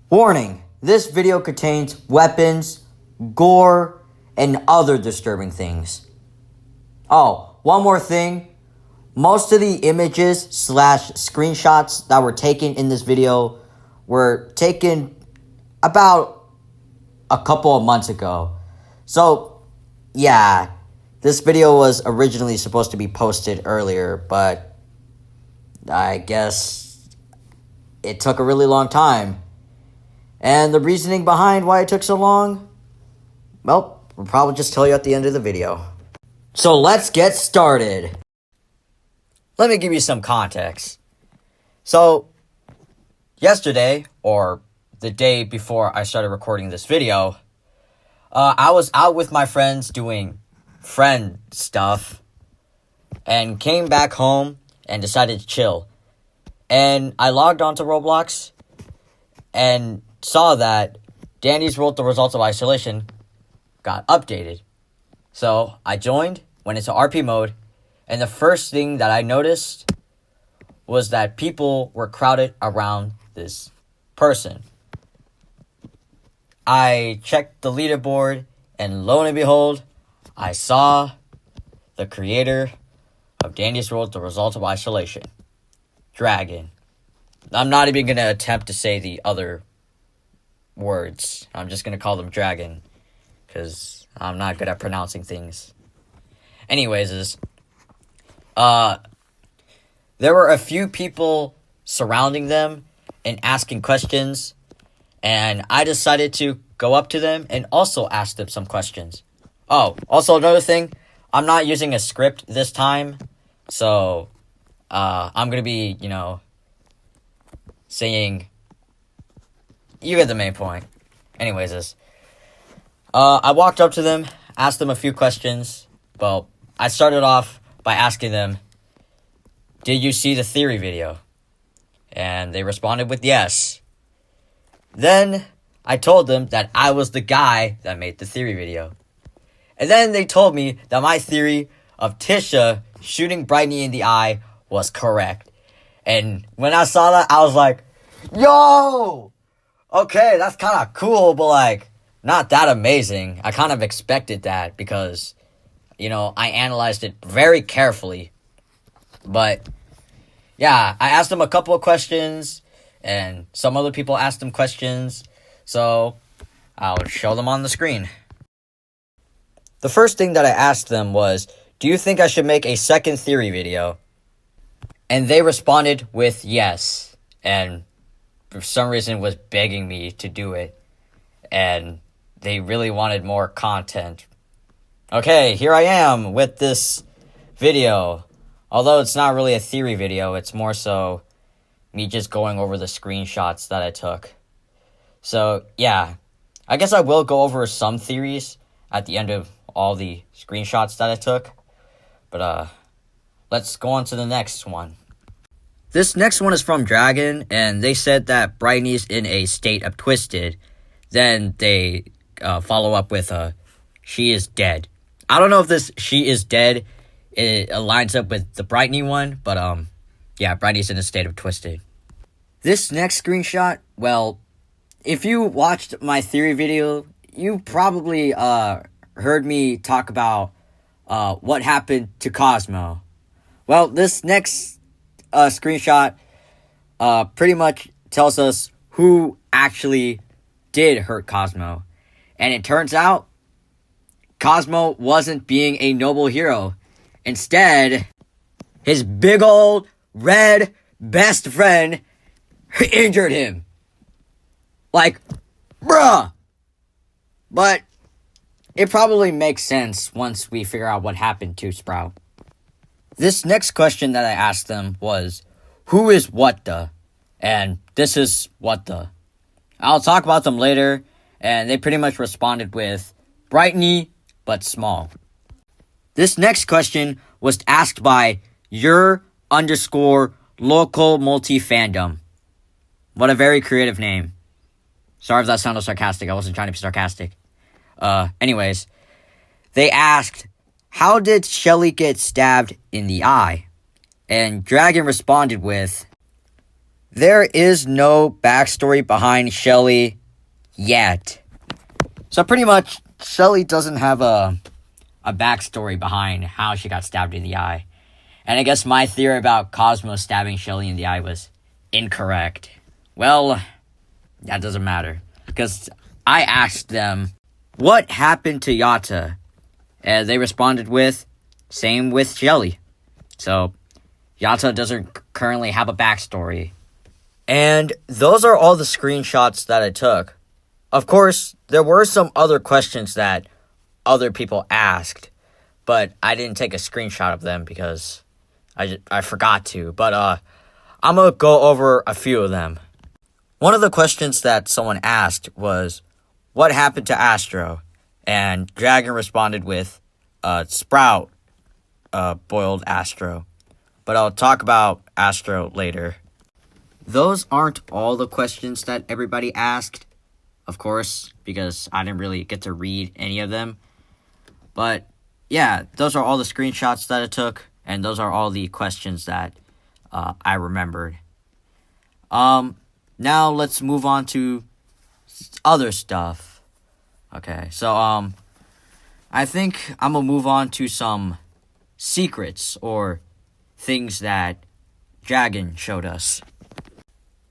Warning, this video contains weapons, gore, and other disturbing things. Oh, one more thing. Most of the images / screenshots that were taken in this video were taken about a couple of months ago. So, yeah, this video was originally supposed to be posted earlier, but I guess it took a really long time. And the reasoning behind why it took so long, well, we'll probably just tell you at the end of the video. So let's get started. Let me give you some context. So, yesterday, or the day before I started recording this video, I was out with my friends doing friend stuff and came back home and decided to chill. And I logged onto Roblox and saw that Danny's wrote the results of isolation got updated. So I joined, went into RP mode, and the first thing that I noticed was that people were crowded around this person. I checked the leaderboard, and lo and behold, I saw the creator of Danny's wrote the results of isolation, Dragon. I'm not even going to attempt to say the other words. I'm just going to call them Dragon, because I'm not good at pronouncing things. Anyways, there were a few people surrounding them and asking questions, and I decided to go up to them and also ask them some questions. Oh, also another thing, I'm not using a script this time, so I'm going to be, saying, you get the main point. Anyways, I walked up to them, asked them a few questions. Well, I started off by asking them, did you see the theory video? And they responded with yes. Then I told them that I was the guy that made the theory video. And then they told me that my theory of Tisha shooting Brittany in the eye was correct. And when I saw that, I was like, yo! Okay, that's kind of cool, but, not that amazing. I kind of expected that because, I analyzed it very carefully. But, yeah, I asked them a couple of questions, and some other people asked them questions, so I'll show them on the screen. The first thing that I asked them was, do you think I should make a second theory video? And they responded with yes, and for some reason was begging me to do it, and they really wanted more content. Okay, here I am with this video. Although it's not really a theory video, it's more so me just going over the screenshots that I took. So, yeah, I guess I will go over some theories at the end of all the screenshots that I took. But, let's go on to the next one. This next one is from Dragon, and they said that Brittany's in a state of twisted. Then they follow up with she is dead. I don't know if this she is dead it lines up with the Brittany one, but yeah, Brittany's in a state of twisted. This next screenshot, well, if you watched my theory video, you probably heard me talk about what happened to Cosmo. Well, this next screenshot pretty much tells us who actually did hurt Cosmo. And it turns out Cosmo wasn't being a noble hero. Instead, his big old red best friend injured him. Bruh! But it probably makes sense once we figure out what happened to Sprout. This next question that I asked them was, who is what the? And this is what the. I'll talk about them later, and they pretty much responded with, Brittany, but small. This next question was asked by your_local multi-fandom. What a very creative name. Sorry if that sounded sarcastic. I wasn't trying to be sarcastic. Anyways, they asked, how did Shelly get stabbed in the eye? And Dragon responded with, There is no backstory behind Shelly yet. So pretty much, Shelly doesn't have a backstory behind how she got stabbed in the eye. And I guess my theory about Cosmo stabbing Shelly in the eye was incorrect. Well, that doesn't matter. Because I asked them, what happened to Yata? And they responded with, same with Shelly. So, Yata doesn't currently have a backstory. And those are all the screenshots that I took. Of course, there were some other questions that other people asked, but I didn't take a screenshot of them because I forgot to. But I'm going to go over a few of them. One of the questions that someone asked was, what happened to Astro? And Dragon responded with, Sprout boiled Astro. But I'll talk about Astro later. Those aren't all the questions that everybody asked, of course, because I didn't really get to read any of them. But yeah, those are all the screenshots that I took, and those are all the questions that I remembered. Now let's move on to other stuff. Okay, so I think I'm gonna move on to some secrets or things that Dragon showed us.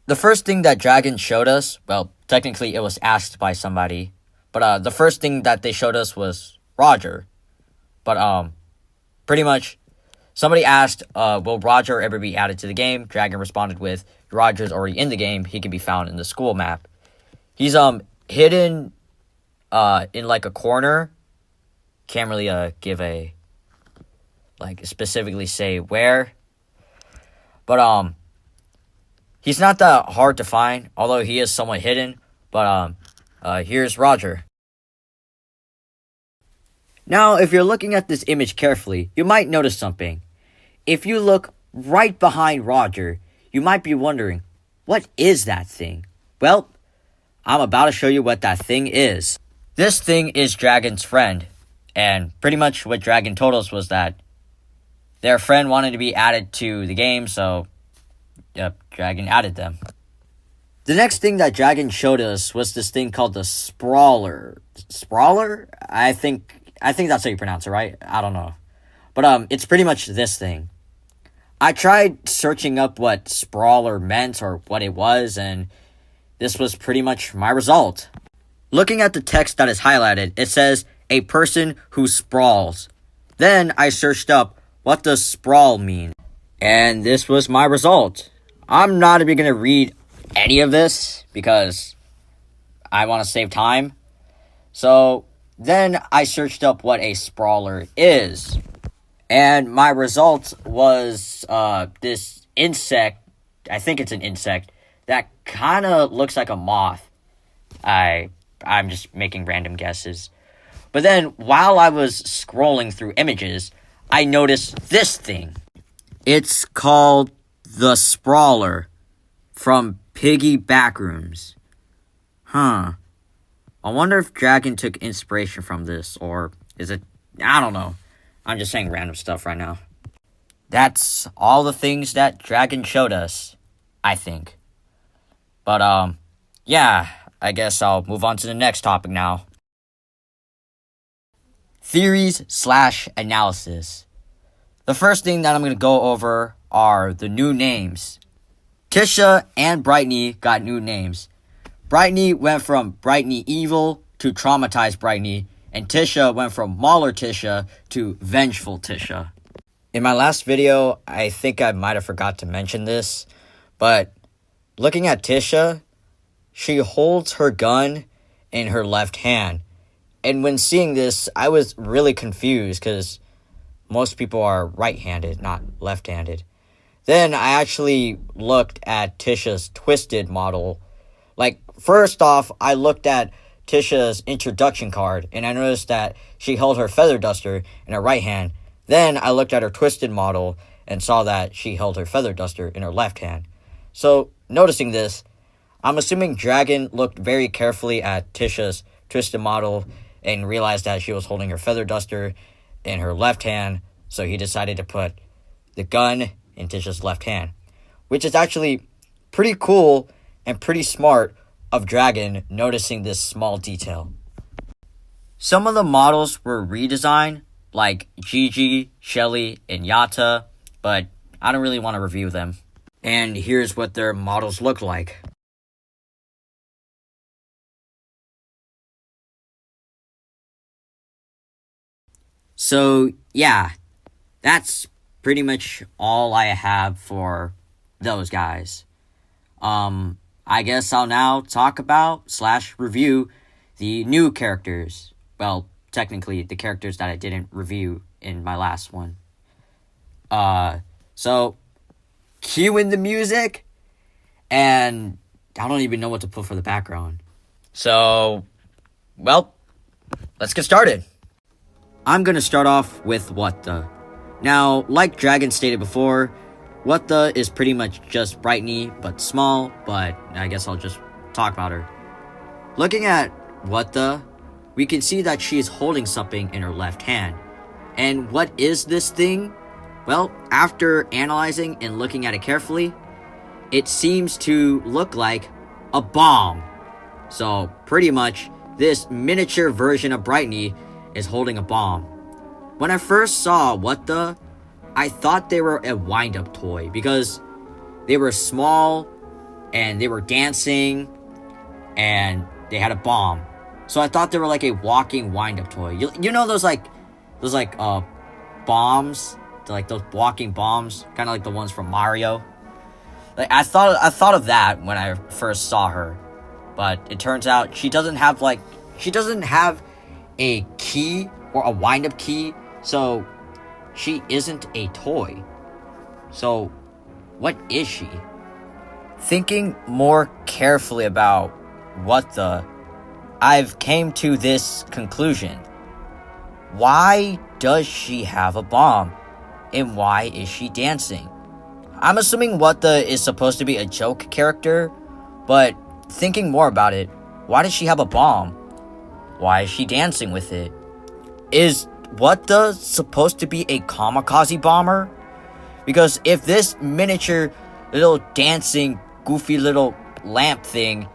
The first thing that Dragon showed us, well, technically it was asked by somebody, but the first thing that they showed us was Rodger. But pretty much, somebody asked, will Rodger ever be added to the game? Dragon responded with, Rodger's already in the game. He can be found in the school map. He's hidden in like a corner. Can't really give a specifically say where. But he's not that hard to find, although he is somewhat hidden. But here's Rodger. Now, if you're looking at this image carefully, you might notice something. If you look right behind Rodger, you might be wondering, what is that thing? Well, I'm about to show you what that thing is. This thing is Dragon's friend, and pretty much what Dragon told us was that their friend wanted to be added to the game, so yep, Dragon added them. The next thing that Dragon showed us was this thing called the sprawler. Sprawler? I think that's how you pronounce it, right? I don't know. But it's pretty much this thing. I tried searching up what sprawler meant or what it was, and this was pretty much my result. Looking at the text that is highlighted, it says, a person who sprawls. Then I searched up, what does sprawl mean? And this was my result. I'm not even going to read any of this because I want to save time. So then I searched up what a sprawler is. And my result was this insect, I think it's an insect, that kind of looks like a moth. I'm just making random guesses. But then, while I was scrolling through images, I noticed this thing. It's called the sprawler from Piggy Backrooms. I wonder if Dragon took inspiration from this, or is it... I don't know. I'm just saying random stuff right now. That's all the things that Dragon showed us, I think. But, yeah, I guess I'll move on to the next topic now. Theories/analysis. The first thing that I'm going to go over are the new names. Tisha and Brightney got new names. Brightney went from Brightney Evil to Traumatized Brightney, and Tisha went from Mauler Tisha to Vengeful Tisha. In my last video, I think I might have forgot to mention this, but looking at Tisha, she holds her gun in her left hand. And when seeing this, I was really confused because most people are right-handed, not left-handed. Then I actually looked at Tisha's twisted model. First off, I looked at Tisha's introduction card, and I noticed that she held her feather duster in her right hand. Then I looked at her twisted model and saw that she held her feather duster in her left hand. So, noticing this, I'm assuming Dragon looked very carefully at Tisha's twisted model and realized that she was holding her feather duster in her left hand, so he decided to put the gun in Tisha's left hand, which is actually pretty cool and pretty smart of Dragon noticing this small detail. Some of the models were redesigned, like Gigi, Shelly, and Yata, but I don't really want to review them. And here's what their models look like. So, yeah, that's pretty much all I have for those guys. I guess I'll now talk about / review the new characters. Well, technically, the characters that I didn't review in my last one. So, cue in the music, and I don't even know what to put for the background. So, well, let's get started. I'm gonna start off with What The. Now, like Dragon stated before, What The is pretty much just Brightney, but small, but I guess I'll just talk about her. Looking at What The, we can see that she is holding something in her left hand. And what is this thing? Well, after analyzing and looking at it carefully, it seems to look like a bomb. So, pretty much, this miniature version of Brightney is holding a bomb. When I first saw What The, I thought they were a wind-up toy because they were small and they were dancing and they had a bomb. So I thought they were like a walking wind-up toy. You know those bombs, like those walking bombs, kind of like the ones from Mario. Like I thought of that when I first saw her, but it turns out she doesn't have a key or a wind-up key, so she isn't a toy. So, what is she? Thinking more carefully about What The, I've came to this conclusion. Why does she have a bomb? And why is she dancing? I'm assuming What The is supposed to be a joke character, but thinking more about it, why does she have a bomb? Why is she dancing with it? Is What The supposed to be a kamikaze bomber? Because if this miniature little dancing goofy little lamp thing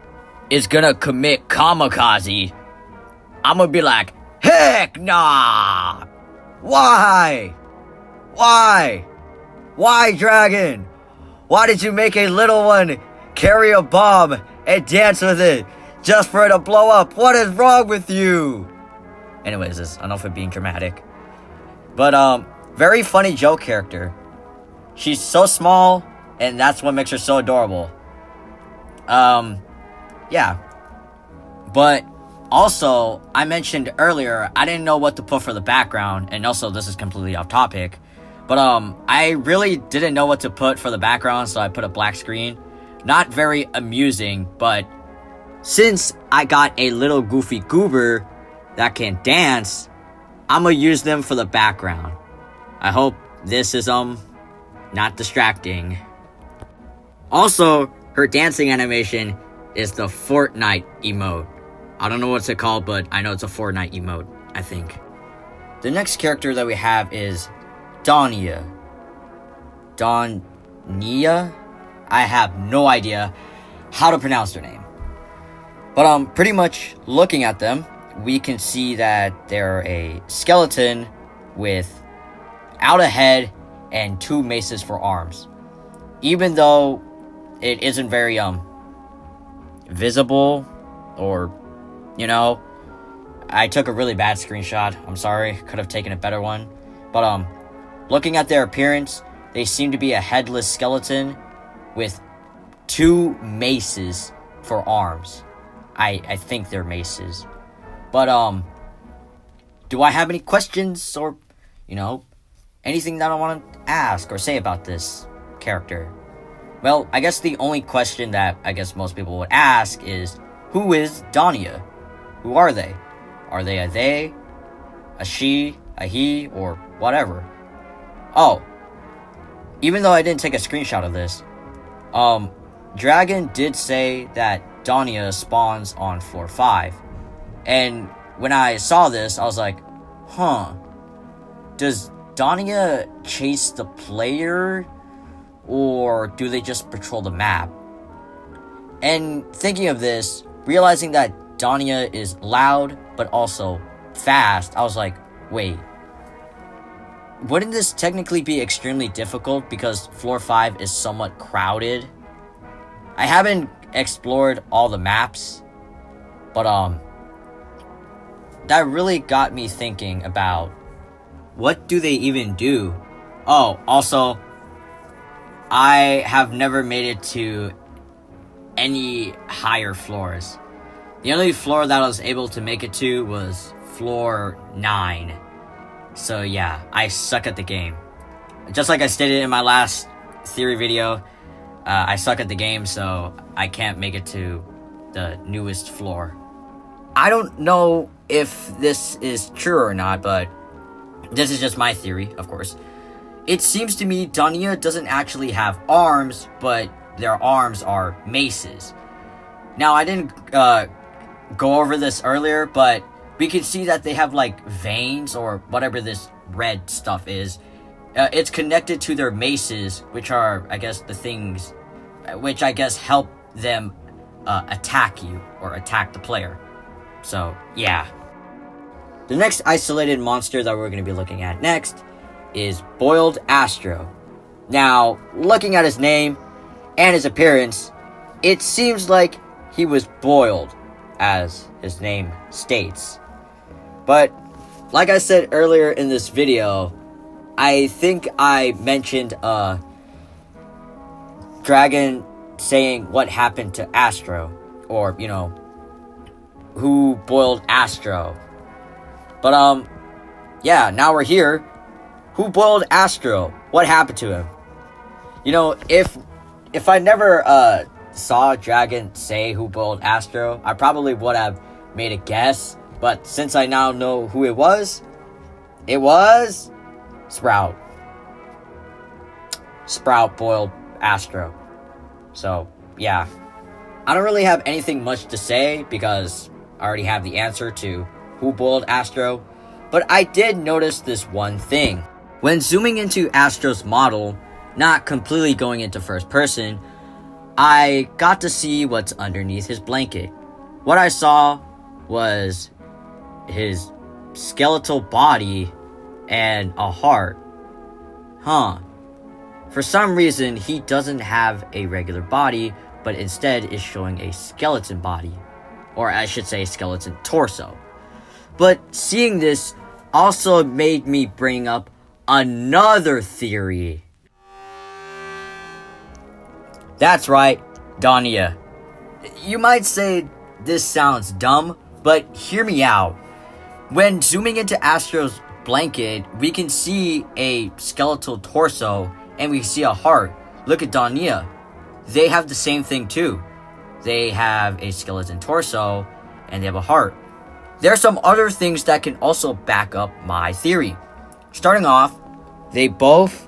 is gonna commit kamikaze, I'm gonna be like, heck nah! Why? Why, Dragon? Why did you make a little one carry a bomb and dance with it just for it to blow up? What is wrong with you? Anyways, this enough of being dramatic. But, very funny joke character. She's so small, and that's what makes her so adorable. Yeah. But, also, I mentioned earlier, I didn't know what to put for the background, and also this is completely off topic. But, I really didn't know what to put for the background, so I put a black screen. Not very amusing, but since I got a little goofy goober that can dance, I'm gonna use them for the background. I hope this is, not distracting. Also, her dancing animation is the Fortnite emote. I don't know what's it called, but I know it's a Fortnite emote, I think. The next character that we have is Donniya. Donniya? I have no idea how to pronounce their name. But pretty much looking at them, we can see that they're a skeleton without a head and 2 maces for arms. Even though it isn't very visible, or I took a really bad screenshot. I'm sorry, could have taken a better one. But looking at their appearance, they seem to be a headless skeleton with 2 maces for arms. I think they're maces. But do I have any questions or anything that I want to ask or say about this character? Well, I guess the only question that I guess most people would ask is, who is Donniya? Who are they? Are they a they, a she, a he, or whatever? Oh, even though I didn't take a screenshot of this, Dragon did say that Donniya spawns on floor 5. And when I saw this, I was like, does Donniya chase the player, or do they just patrol the map? And thinking of this, realizing that Donniya is loud but also fast, I was like, wait, wouldn't this technically be extremely difficult because floor 5 is somewhat crowded? I haven't explored all the maps, but that really got me thinking about what do they even do? Oh, also, I have never made it to any higher floors. The only floor that I was able to make it to was floor 9. So yeah, I suck at the game. Just like I stated in my last theory video, I suck at the game, so I can't make it to the newest floor. I don't know if this is true or not, but this is just my theory, of course. It seems to me Donniya doesn't actually have arms, but their arms are maces. Now, I didn't go over this earlier, but we can see that they have like veins or whatever this red stuff is. It's connected to their maces, which are, I guess, the things which I guess help them attack you or attack the player. So, yeah. The next isolated monster that we're going to be looking at next is Boiled Astro. Now, looking at his name and his appearance, it seems like he was boiled, as his name states. But, like I said earlier in this video, I think I mentioned Dragon saying what happened to Astro, or, you know, who boiled Astro. But, yeah, now we're here. Who boiled Astro? What happened to him? You know, if I never, saw Dragon say who boiled Astro, I probably would have made a guess. But since I now know who it was Sprout. Sprout boiled Astro. So, yeah. I don't really have anything much to say because I already have the answer to who boiled Astro. But I did notice this one thing. When zooming into Astro's model, not completely going into first person, I got to see what's underneath his blanket. What I saw was his skeletal body and a heart. For some reason, he doesn't have a regular body, but instead is showing a skeleton body. Or I should say skeleton torso. But seeing this also made me bring up another theory. That's right, Donniya. You might say this sounds dumb, but hear me out. When zooming into Astro's blanket, we can see a skeletal torso and we see a heart. Look at Donniya. They have the same thing too. They have a skeleton torso and they have a heart. There are some other things that can also back up my theory. Starting off, they both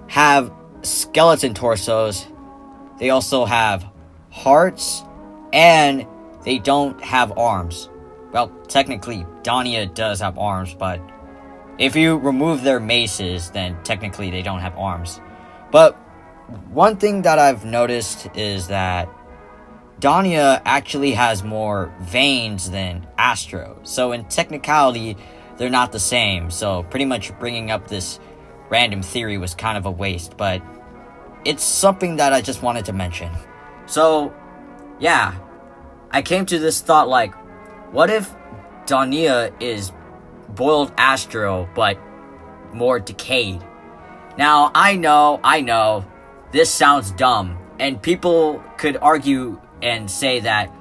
have skeleton torsos. They also have hearts, and they don't have arms. Well, technically, Donniya does have arms, but if you remove their maces, then technically they don't have arms. But one thing that I've noticed is that Donniya actually has more veins than Astro. So in technicality, they're not the same. So pretty much bringing up this random theory was kind of a waste, but it's something that I just wanted to mention. So, yeah, I came to this thought like, what if Donniya is boiled Astro, but more decayed? Now, I know, this sounds dumb, and people could argue and say that,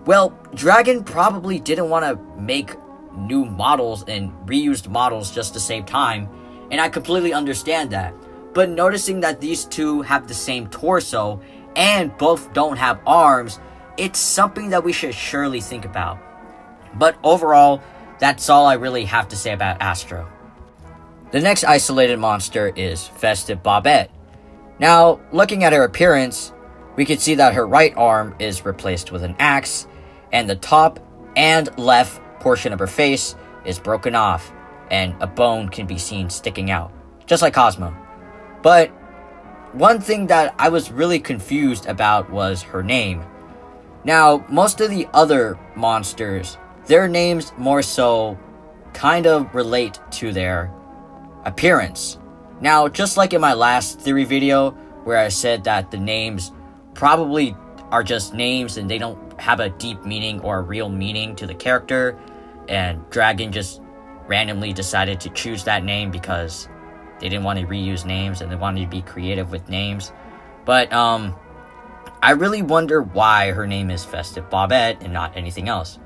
well, Dragon probably didn't want to make new models and reused models just to save time, and I completely understand that. But noticing that these two have the same torso and both don't have arms, it's something that we should surely think about. But overall, that's all I really have to say about Astro. The next isolated monster is Festive Bobette. Now, looking at her appearance, we can see that her right arm is replaced with an axe, and the top and left portion of her face is broken off, and a bone can be seen sticking out, just like Cosmo. But one thing that I was really confused about was her name. Now, most of the other monsters, their names more so kind of relate to their appearance. Now, just like in my last theory video, where I said that the names probably are just names and they don't have a deep meaning or a real meaning to the character, and Dragon just randomly decided to choose that name because they didn't want to reuse names and they wanted to be creative with names. But I really wonder why her name is Festive Bobette and not anything else.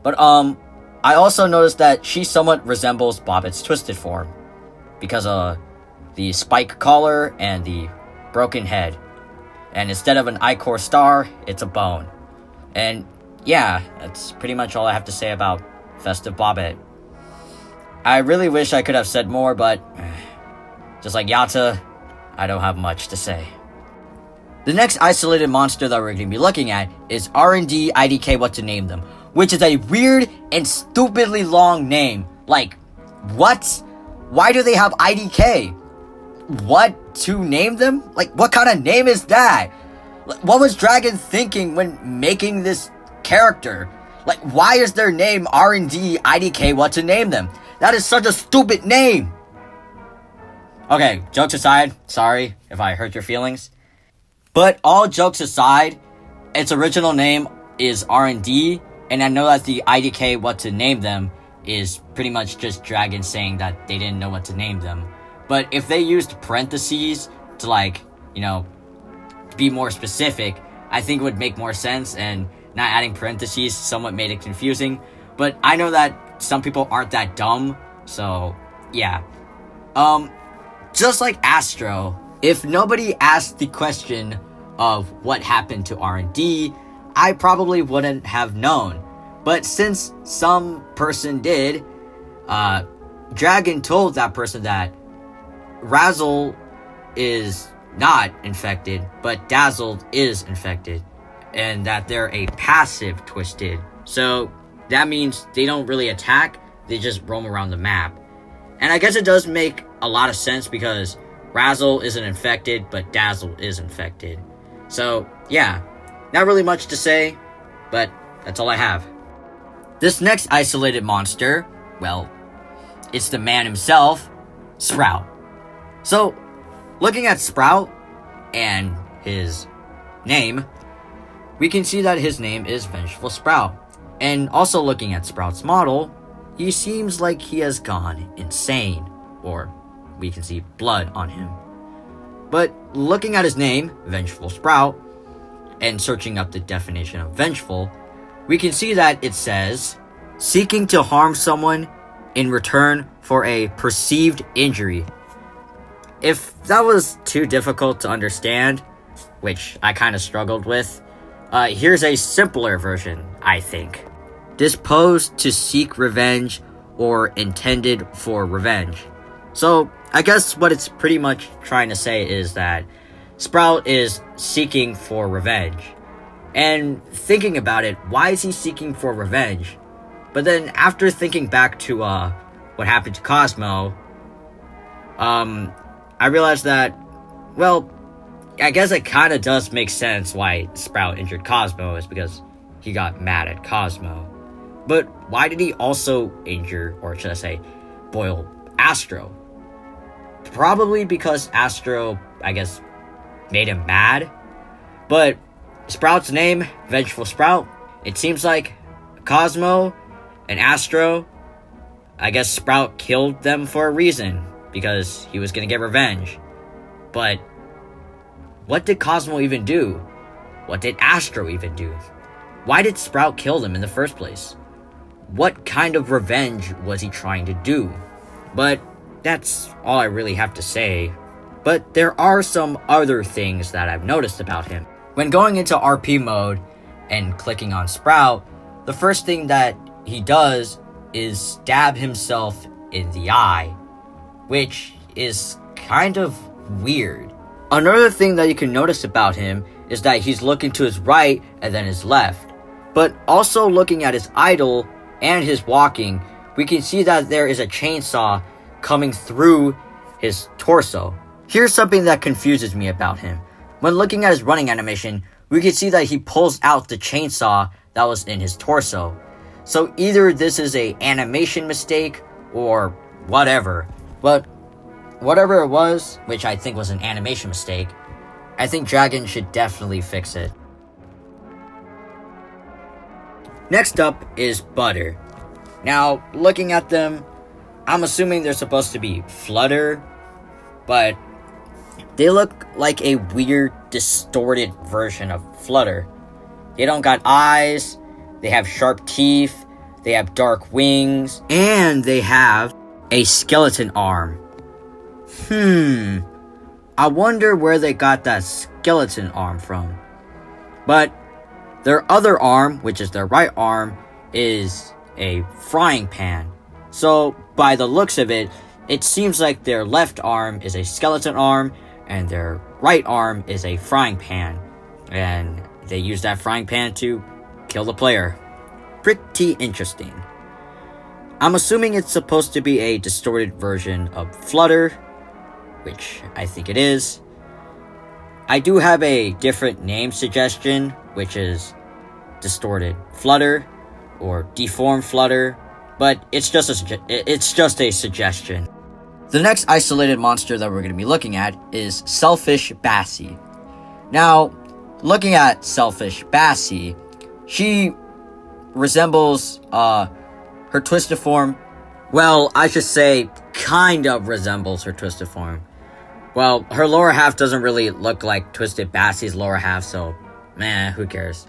But I also noticed that she somewhat resembles Bobette's twisted form because of the spike collar and the broken head. And instead of an ichor star, it's a bone. And yeah, that's pretty much all I have to say about Festive Bobette. I really wish I could have said more, but just like Yatta, I don't have much to say. The next isolated monster that we're going to be looking at is R&D IDK What to Name Them, which is a weird and stupidly long name. Like, what? Why do they have IDK? What to name them? Like, what kind of name is that? What was Dragon thinking when making this character? Like, why is their name R&D IDK What to Name Them? That is such a stupid name. Okay, jokes aside, sorry if I hurt your feelings. But all jokes aside, its original name is R&D, and I know that the IDK What to Name Them is pretty much just Dragon saying that they didn't know what to name them. But if they used parentheses to, like, you know, be more specific, I think it would make more sense, and not adding parentheses somewhat made it confusing. But I know that some people aren't that dumb, so yeah. Just like Astro, if nobody asked the question of what happened to R&D, I probably wouldn't have known. But since some person did, Dragon told that person that Razzle is not infected, but Dazzled is infected, and that they're a passive Twisted. So that means they don't really attack, they just roam around the map. And I guess it does make a lot of sense because Razzle isn't infected, but Dazzle is infected. So, yeah, not really much to say, but that's all I have. This next isolated monster, well, it's the man himself, Sprout. So, looking at Sprout and his name, we can see that his name is Vengeful Sprout. And also looking at Sprout's model, he seems like he has gone insane, or we can see blood on him. But looking at his name, Vengeful Sprout, and searching up the definition of vengeful, we can see that it says, seeking to harm someone in return for a perceived injury. If that was too difficult to understand, which I kind of struggled with, here's a simpler version, I think. Disposed to seek revenge or intended for revenge. So, I guess what it's pretty much trying to say is that Sprout is seeking for revenge. And thinking about it, why is he seeking for revenge? But then after thinking back to what happened to Cosmo, I realized that, well, I guess it kind of does make sense why Sprout injured Cosmo is because he got mad at Cosmo. But why did he also injure, or should I say, boil Astro? Probably because Astro, I guess, made him mad. But Sprout's name, Vengeful Sprout, it seems like Cosmo and Astro, I guess Sprout killed them for a reason, because he was going to get revenge. But what did Cosmo even do? What did Astro even do? Why did Sprout kill them in the first place? What kind of revenge was he trying to do? But that's all I really have to say. But there are some other things that I've noticed about him. When going into RP mode and clicking on Sprout, the first thing that he does is stab himself in the eye, which is kind of weird. Another thing that you can notice about him is that he's looking to his right and then his left. But also looking at his idol and his walking, we can see that there is a chainsaw coming through his torso. Here's something that confuses me about him. When looking at his running animation, we can see that he pulls out the chainsaw that was in his torso. So either this is a animation mistake or whatever. But whatever it was, which I think was an animation mistake, I think Dragon should definitely fix it. Next up is Butter. Now, looking at them, I'm assuming they're supposed to be Flutter, but they look like a weird, distorted version of Flutter. They don't got eyes, they have sharp teeth, they have dark wings, and they have a skeleton arm. I wonder where they got that skeleton arm from. But their other arm, which is their right arm, is a frying pan. So, by the looks of it, it seems like their left arm is a skeleton arm, and their right arm is a frying pan. And they use that frying pan to kill the player. Pretty interesting. I'm assuming it's supposed to be a distorted version of Flutter, which I think it is. I do have a different name suggestion, which is Distorted Flutter or Deformed Flutter, but it's just a suggestion. The next isolated monster that we're going to be looking at is Selfish Bassie. Now, looking at Selfish Bassie, she resembles her twisted form. Well, I should say kind of resembles her twisted form. Well, her lower half doesn't really look like Twisted Bassie's lower half, so who cares.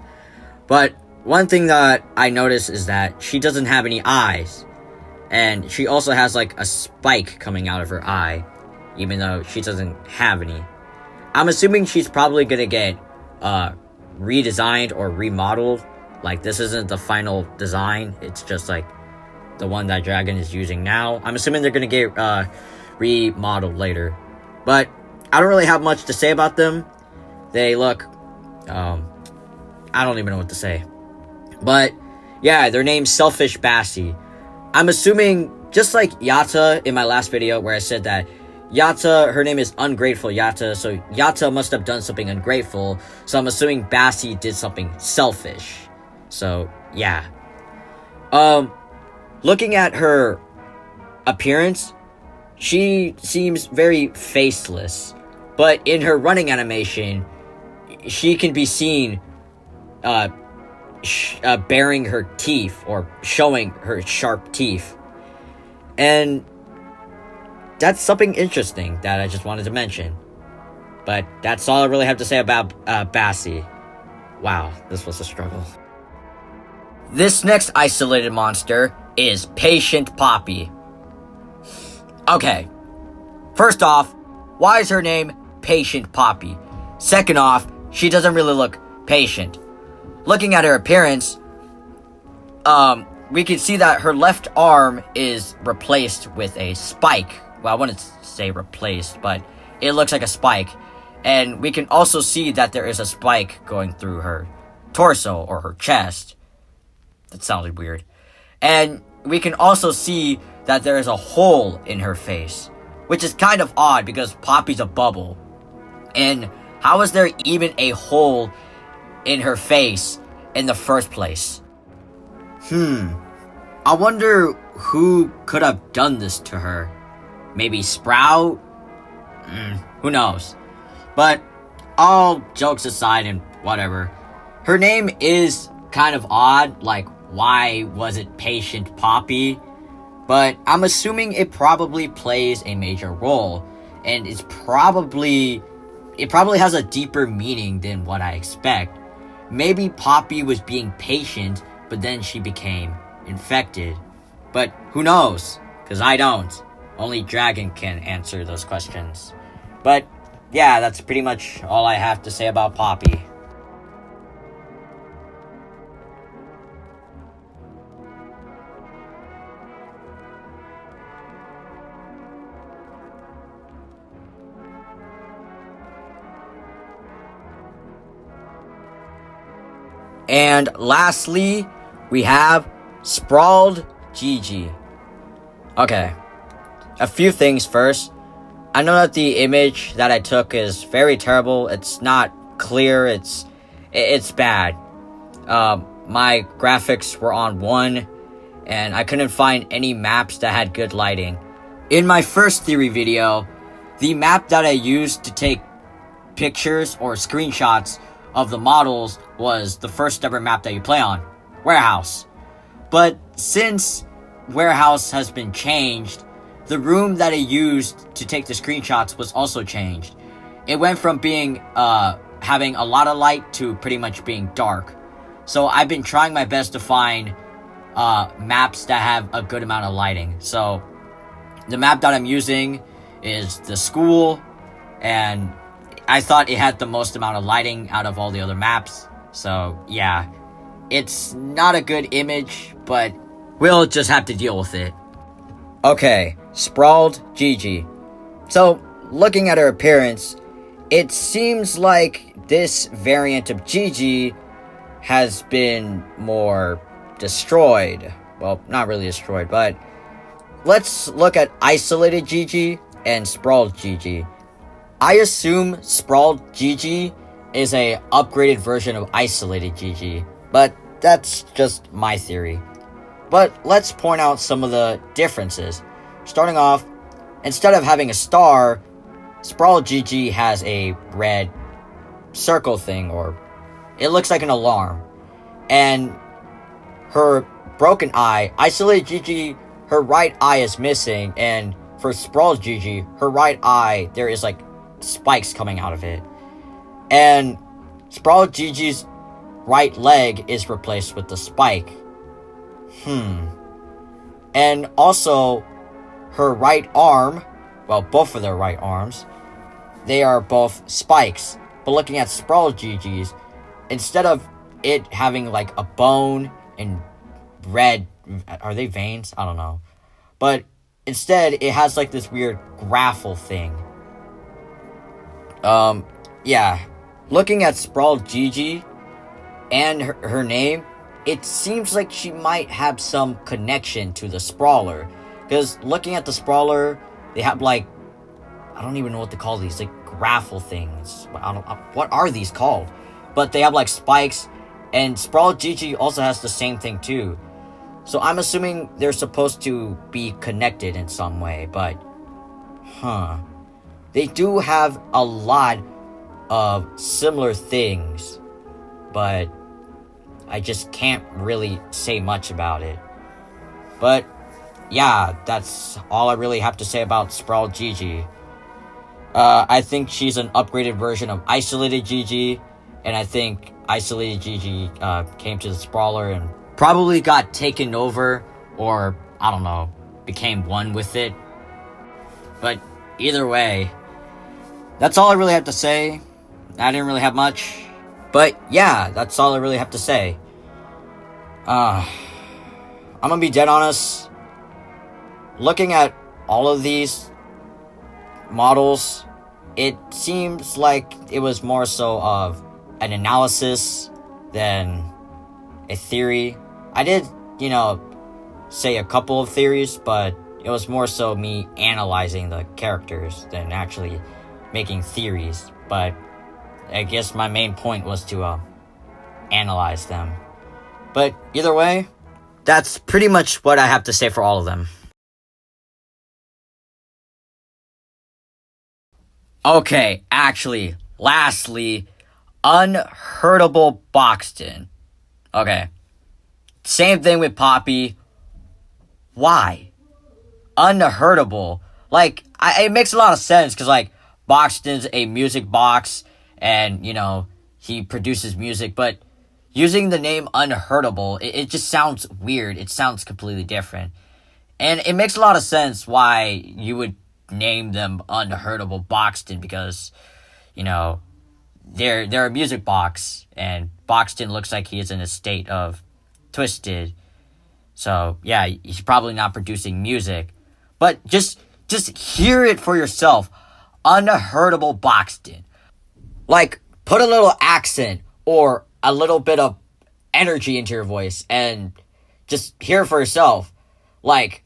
But one thing that I noticed is that she doesn't have any eyes. And she also has like a spike coming out of her eye, even though she doesn't have any. I'm assuming she's probably gonna get redesigned or remodeled. Like, this isn't the final design, it's just like the one that Dragon is using now. I'm assuming they're gonna get remodeled later. But I don't really have much to say about them. They look, I don't even know what to say. But yeah, their name's Selfish Bassie. I'm assuming, just like Yatta in my last video where I said that Yatta, her name is Ungrateful Yatta, so Yatta must have done something ungrateful, so I'm assuming Bassie did something selfish. So, yeah. Looking at her appearance, she seems very faceless, but in her running animation, she can be seen baring her teeth or showing her sharp teeth. And that's something interesting that I just wanted to mention. But that's all I really have to say about Bassie. Wow, this was a struggle. This next isolated monster is Patient Poppy. Okay, first off, why is her name Patient Poppy? Second off, she doesn't really look patient. Looking at her appearance, we can see that her left arm is replaced with a spike. Well, I wouldn't say replaced, but it looks like a spike. And we can also see that there is a spike going through her torso or her chest. That sounded weird. And we can also see that there is a hole in her face, which is kind of odd because Poppy's a bubble. And how is there even a hole in her face in the first place? I wonder who could have done this to her. Maybe Sprout? Who knows? But all jokes aside and whatever, her name is kind of odd. Like, why was it Patient Poppy? But I'm assuming it probably plays a major role, and it probably has a deeper meaning than what I expect. Maybe Poppy was being patient, but then she became infected. But who knows? Because I don't. Only Dragon can answer those questions. But yeah, that's pretty much all I have to say about Poppy. And lastly, we have Sprawled Gigi. Okay, a few things first. I know that the image that I took is very terrible. It's not clear. It's It's bad. My graphics were on 1, and I couldn't find any maps that had good lighting. In my first theory video, the map that I used to take pictures or screenshots of the models was the first ever map that you play on, Warehouse. But since Warehouse has been changed, the room that I used to take the screenshots was also changed. It went from being having a lot of light to pretty much being dark. So I've been trying my best to find maps that have a good amount of lighting. So the map that I'm using is the school, and I thought it had the most amount of lighting out of all the other maps. So yeah, it's not a good image, but we'll just have to deal with it. Okay, sprawled Gigi. So looking at her appearance, it seems like this variant of Gigi has been more destroyed. Well, not really destroyed, but let's look at isolated Gigi and sprawled Gigi. I assume sprawled Gigi is a upgraded version of isolated Gigi, but that's just my theory. But let's point out some of the differences. Starting off, instead of having a star, sprawled Gigi has a red circle thing, or it looks like an alarm. And her broken eye, isolated Gigi, her right eye is missing, and for sprawled Gigi, her right eye, there is like spikes coming out of it. And sprawled Gigi's right leg is replaced with the spike. And also, her right arm, well, both of their right arms, they are both spikes. But looking at sprawled Gigi's, instead of it having like a bone and red, are they veins? I don't know. But instead, it has like this weird graffle thing. Yeah. Looking at sprawled Gigi and her name, it seems like she might have some connection to the sprawler. Because looking at the sprawler, they have like, I don't even know what to call these, like graffle things. What are these called? But they have like spikes, and sprawled Gigi also has the same thing too. So I'm assuming they're supposed to be connected in some way, but they do have a lot of similar things, but I just can't really say much about it. But yeah, that's all I really have to say about sprawled Gigi. I think she's an upgraded version of isolated Gigi, and I think isolated Gigi came to the sprawler and probably got taken over, or I don't know, became one with it. But either way, that's all I really have to say. I didn't really have much, but yeah, that's all I really have to say. I'm gonna be dead honest. Looking at all of these models, it seems like it was more so of an analysis than a theory. I did, say a couple of theories, but it was more so me analyzing the characters than actually making theories. But I guess my main point was to analyze them. But either way, that's pretty much what I have to say for all of them. Okay, actually, lastly, Unhurtable Boxten. Okay. Same thing with Poppy. Why? Unhurtable. Like, it makes a lot of sense, because, like, Boxten's a music box, and, he produces music, but using the name Unhurtable, it just sounds weird. It sounds completely different. And it makes a lot of sense why you would name them Unhurtable Boxten, because, they're a music box, and Boxten looks like he is in a state of twisted. So, yeah, he's probably not producing music. But just hear it for yourself. Unhurtable Boxten. Like, put a little accent or a little bit of energy into your voice and just hear it for yourself. Like,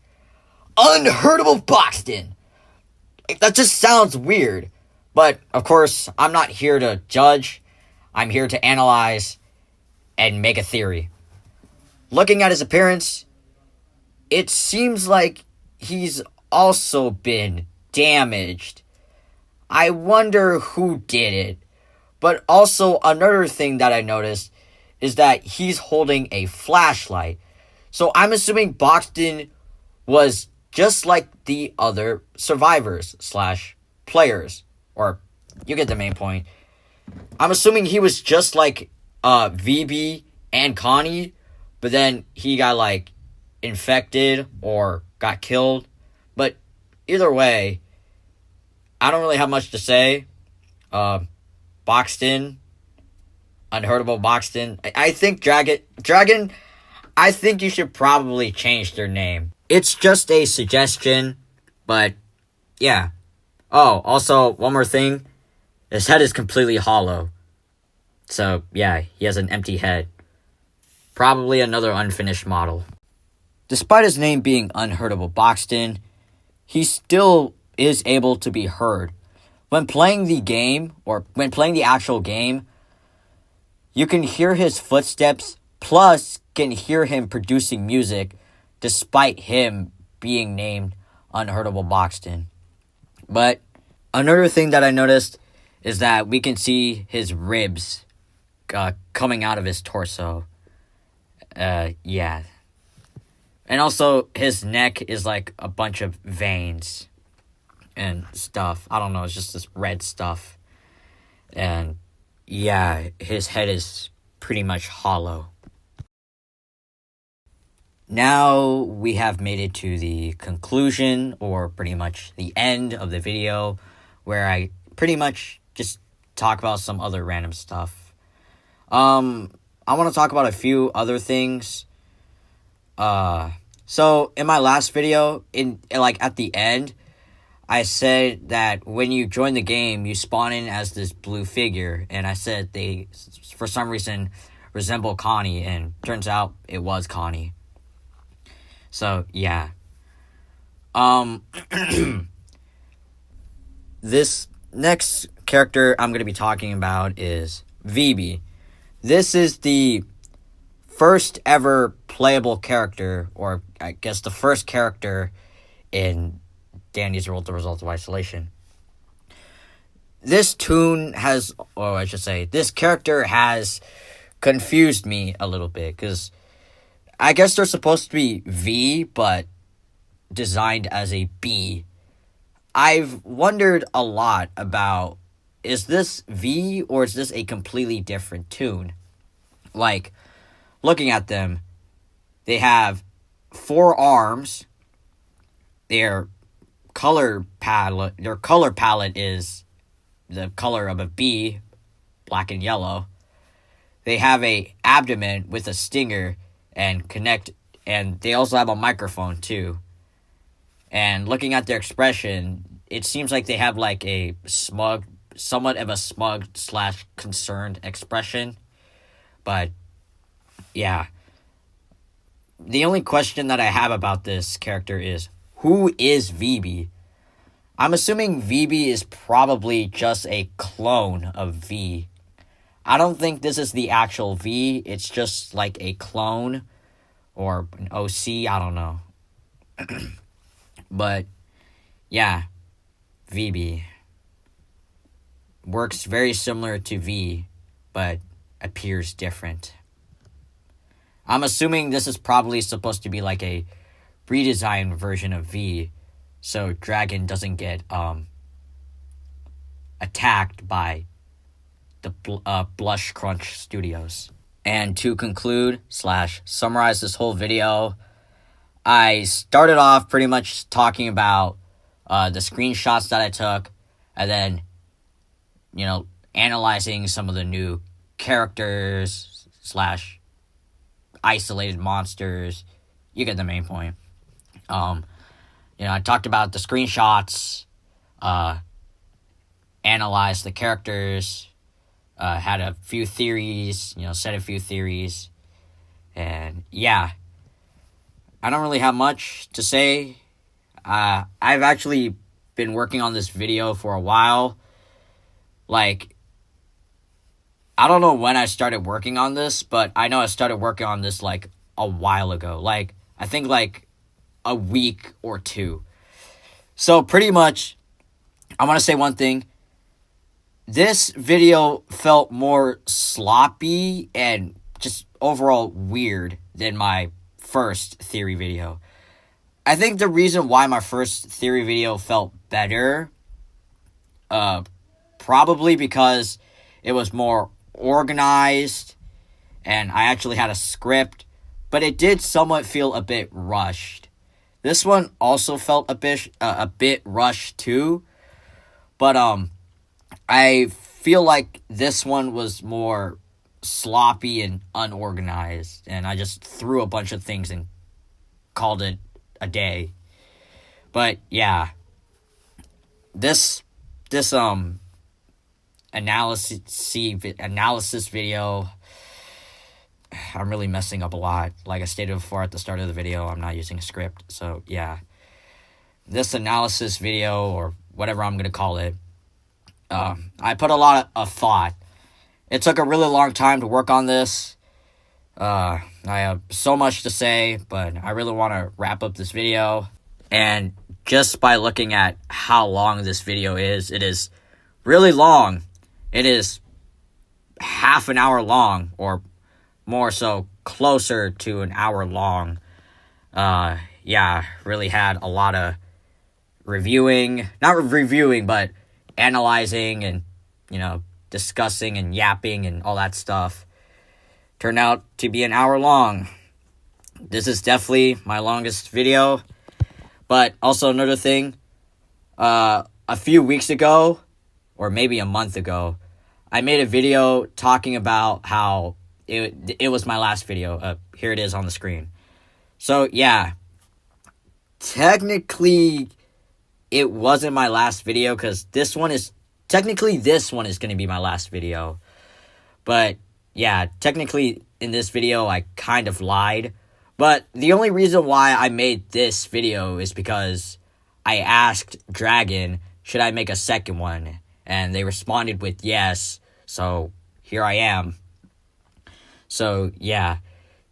Unhurtable Boxten. Like, that just sounds weird. But, of course, I'm not here to judge. I'm here to analyze and make a theory. Looking at his appearance, it seems like he's also been damaged. I wonder who did it. But also, another thing that I noticed is that he's holding a flashlight. So I'm assuming Boxten was just like the other survivors / players. Or, you get the main point. I'm assuming he was just like VB and Connie, but then he got like infected or got killed. But either way, I don't really have much to say. Boxten, Unhurtable Boxten. I think Dragon, I think you should probably change their name. It's just a suggestion, but yeah. Oh, also, one more thing. His head is completely hollow. So, yeah, he has an empty head. Probably another unfinished model. Despite his name being Unhurtable Boxten, he still is able to be heard. When playing the game, or when playing the actual game, you can hear his footsteps, plus can hear him producing music, despite him being named Unhurtable Boxten. But another thing that I noticed is that we can see his ribs coming out of his torso. Yeah. And also, his neck is like a bunch of veins and stuff. I don't know, it's just this red stuff. And yeah, his head is pretty much hollow. Now we have made it to the conclusion, or pretty much the end of the video, where I pretty much just talk about some other random stuff. I want to talk about a few other things. So in my last video, at the end, I said that when you join the game, you spawn in as this blue figure, and I said they, for some reason, resemble Connie, and turns out it was Connie. So, yeah. This next character I'm going to be talking about is VB. This is the first ever playable character, or I guess the first character in Danny's World: The Result of Isolation. This character has confused me a little bit, because I guess they're supposed to be V, but designed as a B. I've wondered a lot about, is this V or is this a completely different tune? Like, looking at them, they have 4 arms. Their color palette is the color of a bee, black and yellow. They have a abdomen with a stinger and they also have a microphone too. And looking at their expression, it seems like they have like a somewhat of a smug / concerned expression. But yeah. The only question that I have about this character is, who is VB? I'm assuming VB is probably just a clone of V. I don't think this is the actual V. It's just like a clone or an OC. I don't know. But yeah, VB works very similar to V, but appears different. I'm assuming this is probably supposed to be like a redesigned version of V, so Dragon doesn't get attacked by the Blush Crunch Studios. And to conclude / summarize this whole video, I started off pretty much talking about the screenshots that I took, and then, analyzing some of the new characters / isolated monsters. You get the main point. I talked about the screenshots, analyzed the characters, had a few theories, said a few theories, and yeah, I don't really have much to say. I've actually been working on this video for a while. Like, I don't know when I started working on this, but I know I started working on this like a while ago. Like, I think like a week or two. So pretty much, I want to say one thing. This video felt more sloppy and just overall weird than my first theory video. I think the reason why my first theory video felt better, probably because it was more organized and I actually had a script, but it did somewhat feel a bit rushed. This one also felt a bit rushed too, but I feel like this one was more sloppy and unorganized, and I just threw a bunch of things and called it a day. But yeah, this analysis video, I'm really messing up a lot. Like I stated before at the start of the video, I'm not using a script. So yeah, this analysis video, or whatever I'm gonna call it, I put a lot of thought. It took a really long time to work on this. I have so much to say, but I really want to wrap up this video. And just by looking at how long this video is, it is really long. It is half an hour long, or more so, closer to an hour long. Yeah, really had a lot of not reviewing, but analyzing and, discussing and yapping and all that stuff. Turned out to be an hour long. This is definitely my longest video. But also another thing, a few weeks ago, or maybe a month ago, I made a video talking about how it was my last video. Here it is on the screen. So yeah, technically it wasn't my last video, because this one is going to be my last video. But yeah, technically in this video I kind of lied. But the only reason why I made this video is because I asked Dragon, should I make a second one? And they responded with yes, so here I am. So yeah,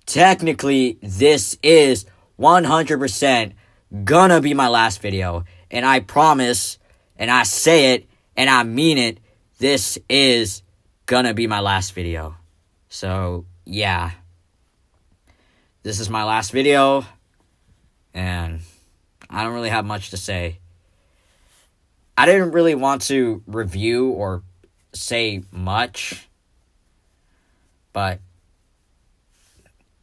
technically this is 100% gonna be my last video. And I promise, and I say it, and I mean it, this is gonna be my last video. So yeah, this is my last video, and I don't really have much to say. I didn't really want to review or say much, but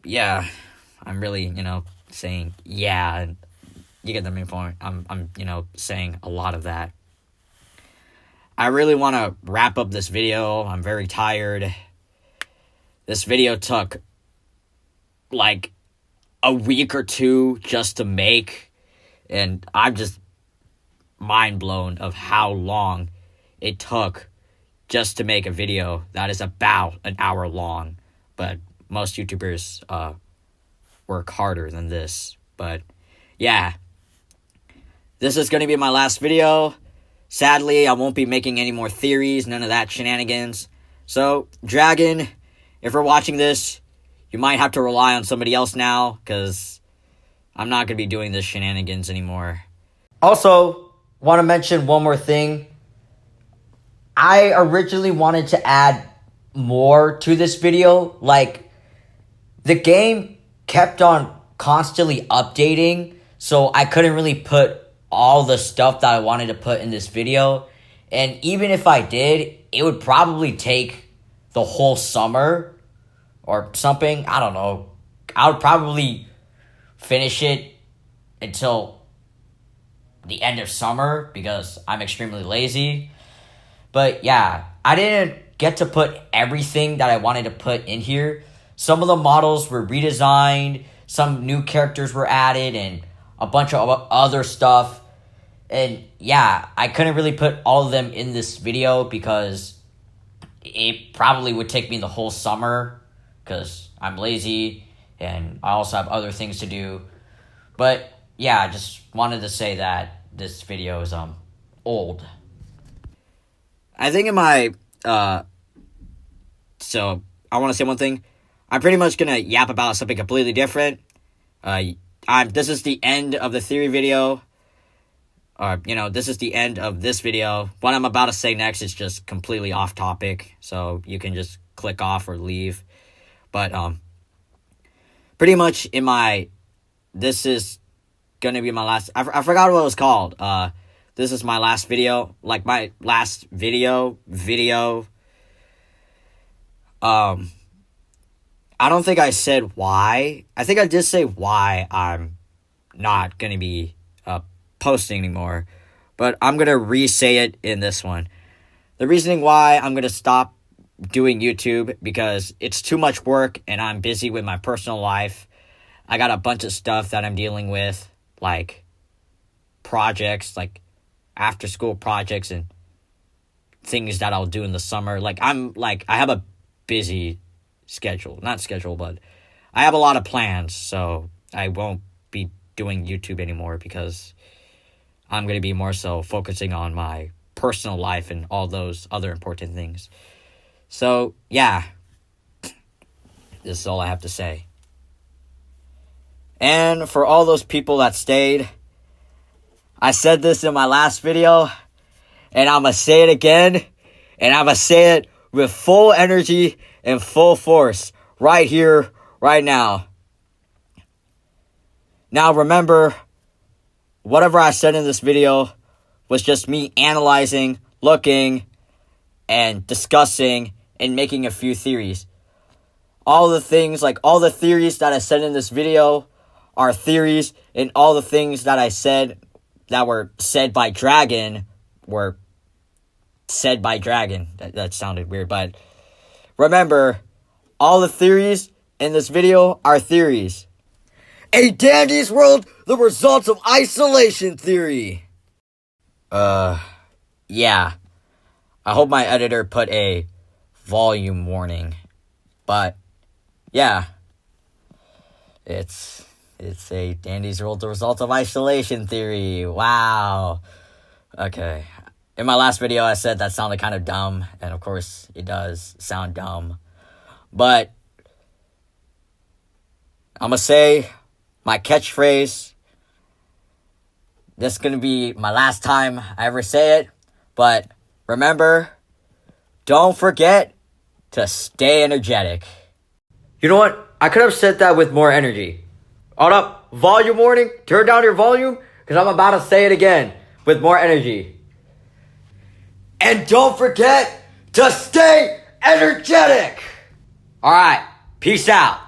yeah, I'm really, saying yeah, and you get the main point. I'm saying a lot of that. I really want to wrap up this video. I'm very tired. This video took like a week or two just to make, and I'm just mind blown of how long it took just to make a video that is about an hour long. But most YouTubers work harder than this. But yeah, this is going to be my last video. Sadly, I won't be making any more theories, none of that shenanigans. So, Dragon, if you're watching this, you might have to rely on somebody else now, because I'm not going to be doing this shenanigans anymore. Also, want to mention one more thing. I originally wanted to add more to this video. Like, the game kept on constantly updating, so I couldn't really put all the stuff that I wanted to put in this video. And even if I did, it would probably take the whole summer or something. I don't know. I would probably finish it until the end of summer, because I'm extremely lazy. But yeah, I didn't get to put everything that I wanted to put in here. Some of the models were redesigned, some new characters were added, and a bunch of other stuff. And yeah, I couldn't really put all of them in this video because it probably would take me the whole summer, because I'm lazy and I also have other things to do. But yeah, I just wanted to say that this video is old. I think in my So I want to say one thing. I'm pretty much gonna yap about something completely different. This is the end of the theory video. Or, this is the end of this video. What I'm about to say next is just completely off topic. So you can just click off or leave. But, pretty much this is gonna be my last, I forgot what it was called. This is my last video. Like, my last video. I don't think I said why. I think I did say why I'm not gonna be posting anymore, but I'm gonna re-say it in this one. The reasoning why I'm gonna stop doing YouTube, because it's too much work and I'm busy with my personal life. I got a bunch of stuff that I'm dealing with, like projects, like after school projects and things that I'll do in the summer. I have a busy schedule. Not schedule, but I have a lot of plans, so I won't be doing YouTube anymore because I'm going to be more so focusing on my personal life and all those other important things. So, yeah. This is all I have to say. And for all those people that stayed, I said this in my last video, and I'm going to say it again, and I'm going to say it with full energy and full force right here, right now. Now, remember, whatever I said in this video was just me analyzing, looking, and discussing, and making a few theories. All the theories that I said in this video are theories, and all the things that I said that were said by Dragon were said by Dragon. That sounded weird, but remember, all the theories in this video are theories. A dandy's world, the results of isolation theory. Yeah. I hope my editor put a volume warning. But, yeah. It's a dandy's world, the results of isolation theory. Wow. Okay. In my last video, I said that sounded kind of dumb. And, of course, it does sound dumb. But I'm going to say my catchphrase. This is going to be my last time I ever say it. But remember, don't forget to stay energetic. You know what? I could have said that with more energy. Hold up. Volume warning. Turn down your volume, because I'm about to say it again with more energy. And don't forget to stay energetic. All right. Peace out.